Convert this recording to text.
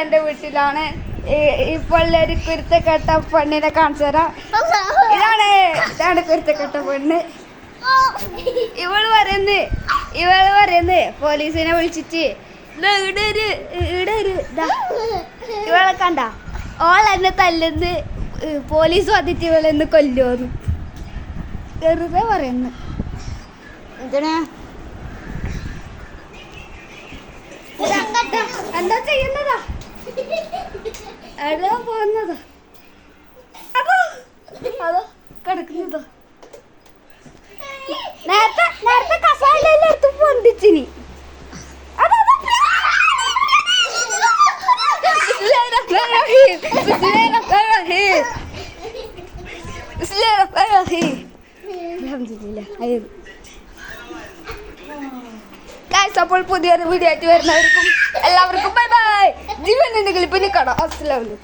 എന്റെ വീട്ടിലാണ്. ഇപ്പോൾ ഒരു കുരുത്തക്കെട്ട പെണ്ണിനെ കാണിച്ചു തരാം. ഇതാണ് കുരുത്തക്കെട്ട പെണ്ണ്. ഇവള് പറയുന്നത് പോലീസിനെ വിളിച്ചിട്ട് ഇവളെ കണ്ട ഓളെന്നെ തല്ലുന്ന് പോലീസ് വന്നിട്ട് ഇവളെന്ന് കൊല്ലുമെന്ന് വെറുതെ പറയുന്നു. എന്തിനാ എന്താ ചെയ്യുന്നതാ? എടാ പോകുന്നതാ? അതോ കിടക്കുന്നതോ? നേരത്തെ കസാലെടുത്ത് പൊന്തിച്ചിനി. അപ്പോൾ പുതിയൊരു വീഡിയോ ആയിട്ട് വരുന്നവർക്കും എല്ലാവർക്കും ബൈ ബൈ. ജീവനുണ്ടെങ്കിൽ പിന്നെ കാണാം. അസ്സലാമു അലൈക്കും.